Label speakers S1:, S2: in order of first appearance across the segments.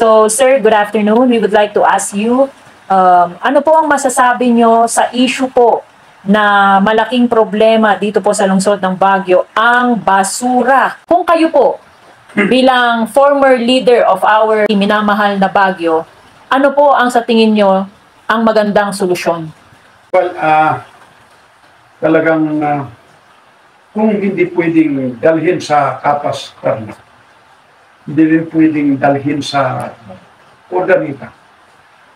S1: So, sir, good afternoon. We would like to ask you, ano po ang masasabi nyo sa issue po na malaking problema dito po sa lungsod ng Baguio, ang basura? Kung kayo po, bilang former leader of our minamahal na Baguio, ano po ang sa tingin nyo ang magandang solusyon?
S2: Well, talagang kung hindi pwedeng dalhin sa kapas karna, hindi rin pwedeng dalhin sa Ordaneta,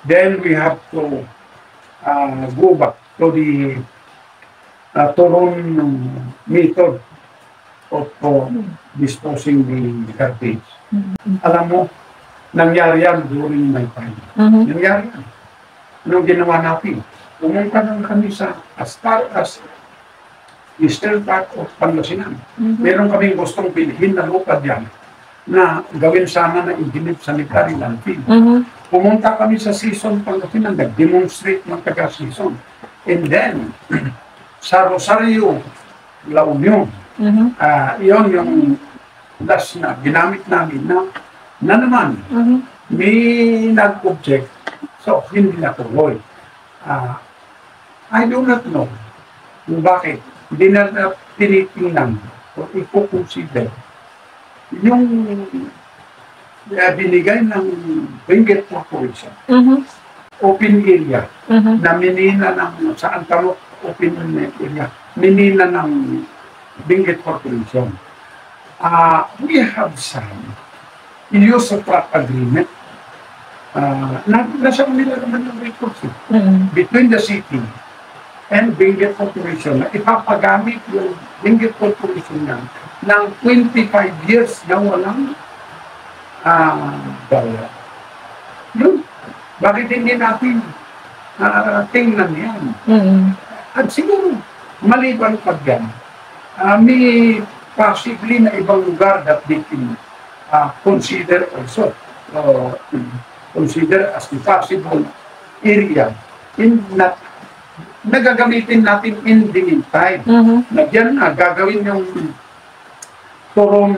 S2: then we have to go back to the Turon method of disposing the garbage. Alam mo, nangyari yan during my time. Nangyari yan. Anong ginawa natin? Pumunta lang kami sa as far as eastern part of Pangasinan. Meron kaming gustong bilhin na lupa dyan na gawin sana na infinite sanitary landfill. Pumunta kami sa Season Pangasinan, nag-demonstrate ng taga-Season. And then, sa Rosario, La Union, yun yung last na ginamit namin na naman may nag-object, so hindi natuloy. I do not know kung bakit hindi na tinitingnan o ipo-consider yung binigay ng Benguet Corporation, open area, na minina ng saan tamo open area, minina ng Benguet Corporation. We have signed use of track agreement. Nasa nila naman ng records between the city and Benguet Corporation na ipapagamit yung Benguet Corporation na ng 25 years na walang dala. Yun. Bakit hindi natin tingnan yan? At siguro, maliban pa yan, may possibly na ibang lugar that they can consider also, consider as the possible area in that nagagamitin natin in the meantime. Nagyan na, gagawin yung Turon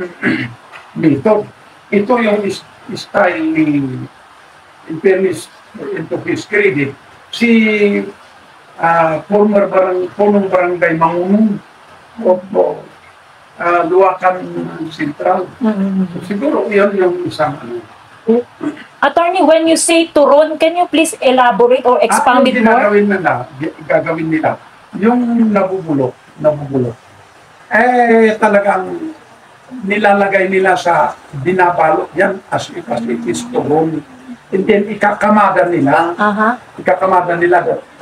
S2: method. Ito yung style ni, in fairness, into his credit, si former barangay Mangunong of Luacan Central. So, siguro, yun yung isang ano.
S1: Attorney, when you say Turon, can you please elaborate or expound it more?
S2: Gagawin nila, yung nabubulok, talagang nilalagay nila sa binabalot yan as it is Turon. And then ikakamada nila,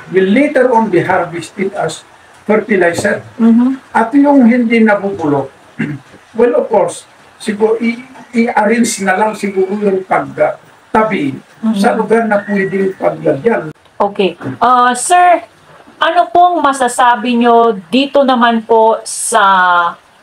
S2: will later on be harvested as fertilizer. At yung hindi nabubulok, well, of course, siguro i-arrange na lang siguro yung pagtabi sa lugar na pwedeng paglagyan.
S1: Okay. Sir, ano pong masasabi nyo dito naman po sa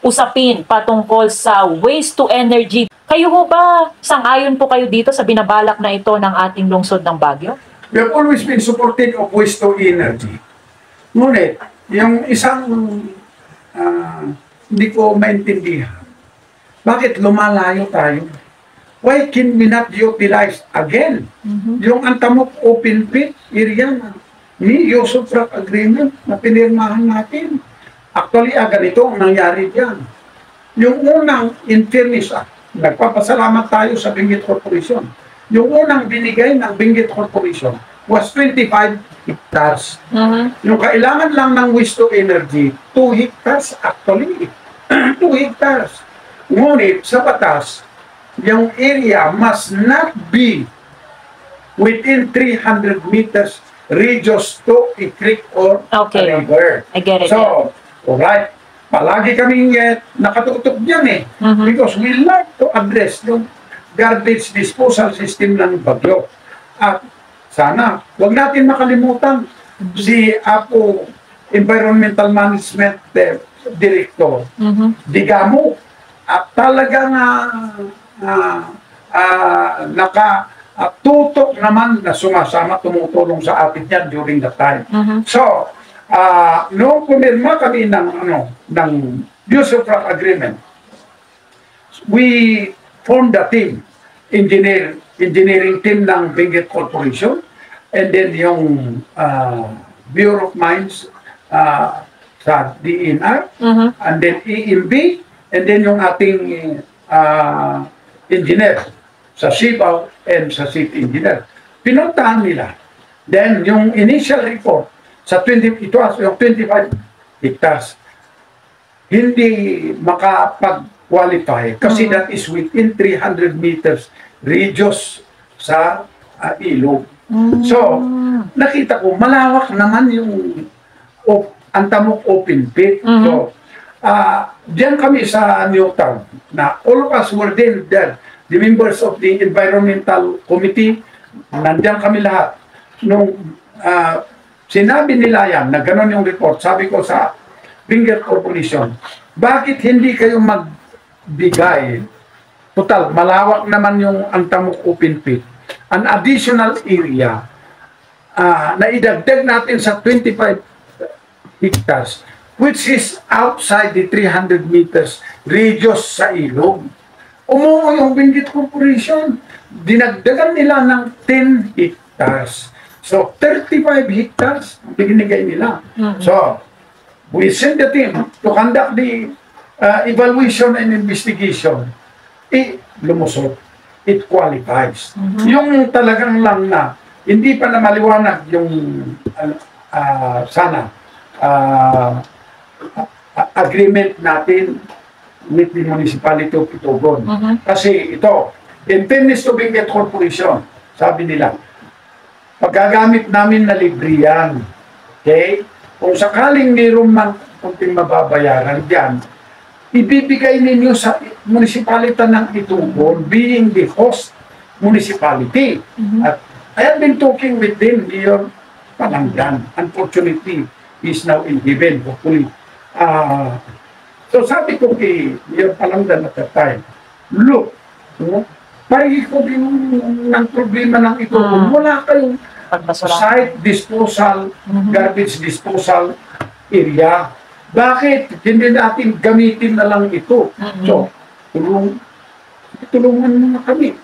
S1: usapin patungkol sa waste to energy? Kayo ho ba, sang-ayon po kayo dito sa binabalak na ito ng ating lungsod ng Baguio?
S2: We have always been supportive of waste to energy. Ngunit, yung isang hindi ko maintindihan, bakit lumalayo tayo? Why can we not utilize again yung Antamok open pit area na may use of track agreement na pinirmahan natin? Actually, ganito ang nangyari dyan. Yung unang in fairness, nagpapasalamat tayo sa Benguet Corporation. Yung unang binigay ng Benguet Corporation was 25 hectares. Yung kailangan lang ng waste to energy, 2 hectares actually. 2 hectares. Ngunit sa batas, yung area must not be within 300 meters radius to a creek or a river.
S1: I get it.
S2: So, alright, palagi kaming nakatutok dyan because we like to address yung garbage disposal system ng Baguio. At sana, huwag natin makalimutan si Apo Environmental Management Director, Digamo, at talagang nakatutok naman na sumasama, tumutulong sa atin yan during that time. So, noong pumirma kami ng use of track agreement, we formed a team, Engineer engineering team ng Benguet Corporation, and then yung Bureau of Mines sa DNR, and then EMB, and then yung ating engineer sa Sibaw and sa city engineer. Pinuntahan nila. Then yung initial report sa ito yung 25 hectares, hindi makapag-qualify kasi that is within 300 meters radius sa ilog. So, nakita ko, malawak naman yung Antamok open pit. So, diyan kami sa Newtown na all of us were there. The members of the Environmental Committee, nandiyan kami lahat. Nung sinabi nila yan, na gano'n yung report, sabi ko sa Benguet Corporation, bakit hindi kayo magbigay? Total, malawak naman yung Antamok open pit. An additional area na idagdag natin sa 25 hectares, which is outside the 300 meters radius sa ilog. Umuo yung Benguet Corporation, dinagdagan nila ng 10 hectares. So, 35 hectares ang binigay nila. So, we send the team to conduct the evaluation and investigation. Lumusot. It qualifies. Yung talagang lang na, hindi pa na maliwanag yung agreement natin with the municipality of Itugon. Kasi ito, in fairness to Benguet Corporation, sabi nila, paggagamit namin na libre yan. Okay? Kung sakaling mayroon man kunting mababayaran dyan, ibibigay ninyo sa municipality ng Itugon, being the host municipality. At I have been talking with them, Mayor Palanggan. Unfortunately, is now in heaven, hopefully. So sabi ko kay Mayor Palanggan at that time, look, parehi ko din ng problema ng Itugon. Wala kayong site disposal, garbage disposal area. Bakit? Hindi natin gamitin na lang ito. So, tulungan mo na kami.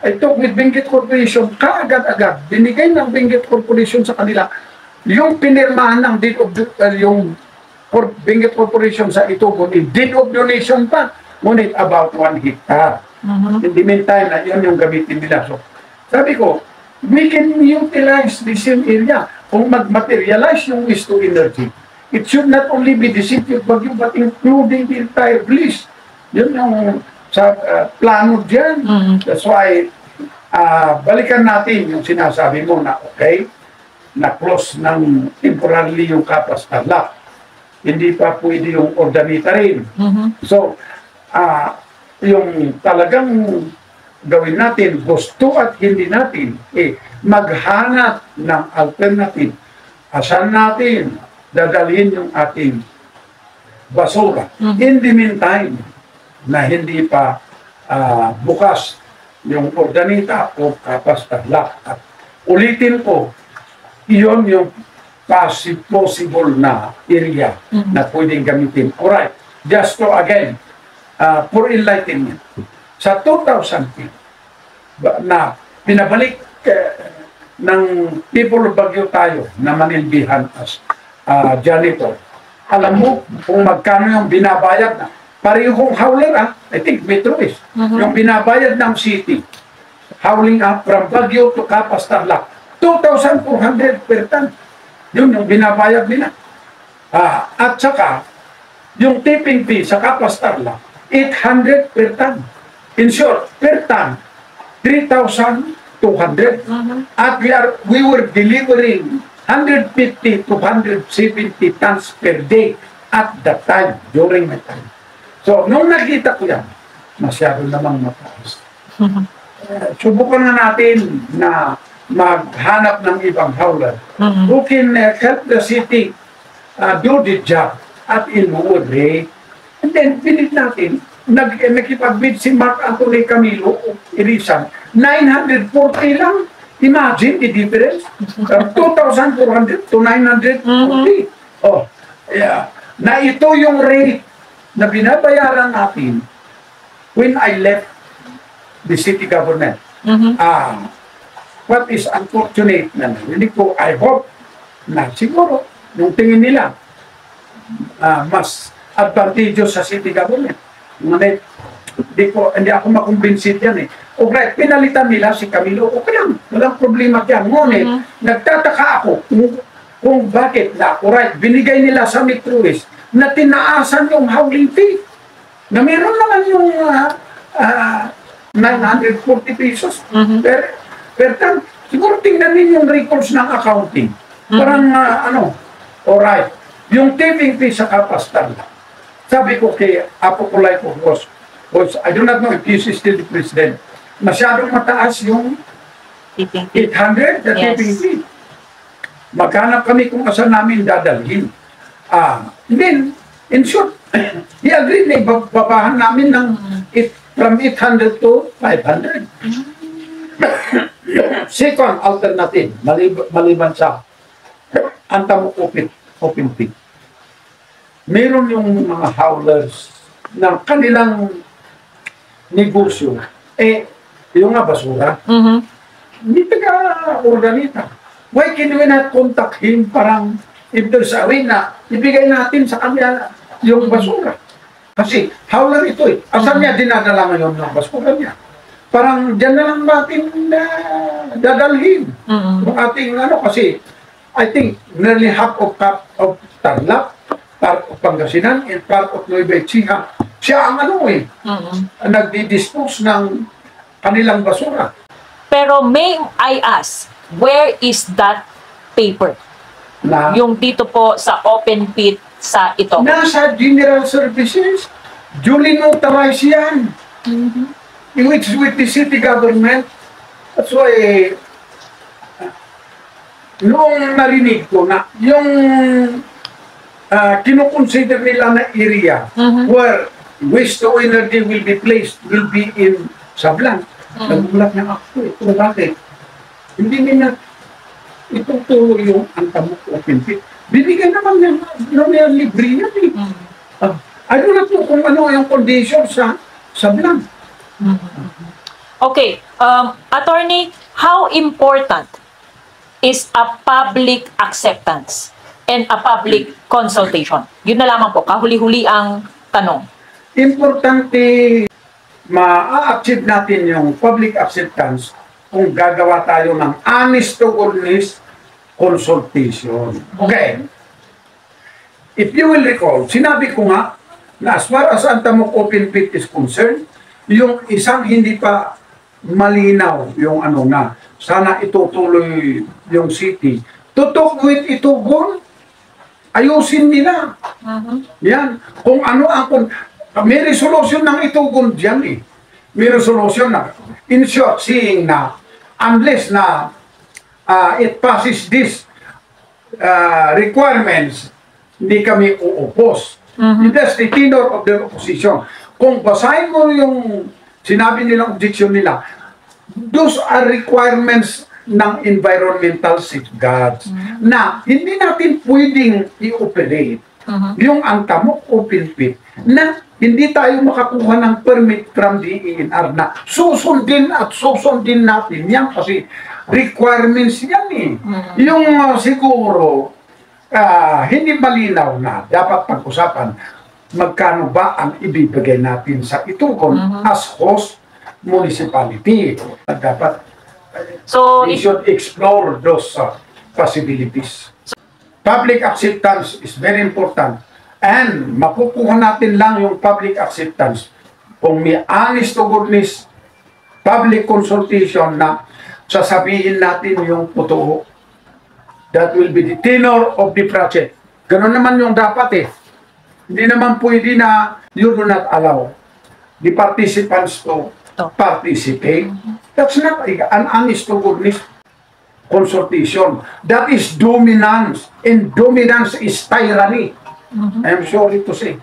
S2: I talk with Benguet Corporation, kaagad-agad, binigay ng Benguet Corporation sa kanila yung pinirmahan ng deed of yung Benguet Corporation sa Itugon, deed of donation pa, ngunit about 1 hectare. In the meantime, na yun yung gamitin nila. So, sabi ko, we can utilize the same area. Kung mag-materialize yung waste to energy, it should not only be the city of Baguio, but including the entire place. Yun yung sa plano dyan. That's why, balikan natin yung sinasabi mo na okay, na-close ng temporarily yung Kapas Tarlac. Hindi pa pwede yung Ordanita rin. So, yung talagang gawin natin, gusto at hindi natin, maghanap ng alternative. Asan natin dadalhin yung ating basura. In the meantime, na hindi pa bukas yung Ordanita o Kapas Tarlac. At ulitin ko, iyon yung possible na area na pwedeng gamitin. Alright, just to again, for enlightenment, sa 2010, na pinabalik ng people of Baguio tayo na manilbihan as janitor, alam mo kung magkano yung binabayad na parehong howler, I think Metro is, yung binabayad ng city, howling up from Baguio to Kapas Tarlac, 2,400 per ton. Yun yung binabayad nila. At saka, yung tipping fee sa Kapas Tarlac, 800 per ton. In short, per ton, 3,200. At we were delivering 150 to 170 tons per day at that time, during my time. So, nung nakita ko yan, masyado namang mataas. Subukan na natin na maghanap ng ibang howler who can help the city do the job at in lower rate. And then, pinit natin, nakipag-bid si Mark Anthony Camilo of Irisan, 940 lang. Imagine the difference. 2,400 to 940. Oh, yeah. Na ito yung rate na binabayaran natin when I left the city government. What is unfortunate na narinig ko, I hope na siguro yung tingin nila mas advantageous sa city government. Ngunit hindi ako makumbinsit yan eh. Okay, pinalitan nila si Camilo, okay lang, walang problema dyan. Ngunit, nagtataka ako kung bakit na, alright, binigay nila sa Metro West na tinaasan yung howling fee. Na meron naman yung 940 pesos per ton. Siguro tingnan ninyo yung records ng accounting. Parang alright, yung tipping fee sa kapastan. Sabi ko kay Apo Kulay ko, boss, I do not know if he is still the president. Masyadong mataas yung 800 na tipping fee. Maghanap kami kung asan namin dadalhin. Then, in short, he agreed na ibabahan namin ng from 800 to 500. Second alternative, maliban sa Antamo open pit. Meron yung mga howlers ng kanilang negosyo, yung nga basura, hindi taga-organita. Why can we not contact him parang if there's a way na ibigay natin sa kanya yung basura? Kasi howler ito eh. Asan niya dinadala ngayon ng basura niya? Parang dyan na lang natin dadalhin. Yung ating kasi I think nearly half of Tarlac, part of Pangasinan, and part of Nueva Ecija, siya ang nagdi-dispose ng kanilang basura.
S1: Pero may I ask, where is that paper? Yung dito po sa open pit sa ito.
S2: Nasa General Services, duly notarized yan. Which with the city government. That's why, noong narinig ko na yung kinoconsider nila na area where waste to energy will be placed, will be in Sablan. Nagulat na ako kung bakit. Hindi nila ituturo yung Antamo open pit. Binigyan naman niya libre yan eh. I don't know kung ano yung condition sa Sablan.
S1: Okay, attorney, how important is a public acceptance and a public consultation? Yun na lamang po, kahuli-huli ang tanong.
S2: Importante ma-achieve natin yung public acceptance kung gagawa tayo ng honest to goodness consultation. Okay. If you will recall, sinabi ko nga na as far as Antamo open pit is concerned, yung isang hindi pa malinaw yung sana itutuloy yung city. Tutok with Itugon, ayusin nila. Yan. Kung may resolution ng Itugon dyan eh. May resolution na, in short, seeing na, unless na it passes this requirements, hindi kami uupos. That's the tenor of the opposition. Kung basahin mo yung sinabi nilang objection nila, those are requirements ng environmental safeguards na hindi natin pwedeng i-operate yung Antamo open pit na hindi tayo makakuha ng permit from DENR na susundin natin yan kasi requirements yan eh. Yung siguro hindi malinaw na dapat pag-usapan magkano ba ang ibibigay natin sa Itugon as host municipality. Dapat we should explore those possibilities. Public acceptance is very important and makukuha natin lang yung public acceptance kung may honest to goodness public consultation na sasabihin natin yung totoo. That will be the tenor of the project. Ganun naman yung dapat eh. Hindi naman pwede na you do not allow the participants to participate. That's not an honest to goodness consultation. That is dominance. And dominance is tyranny. I am sorry to say.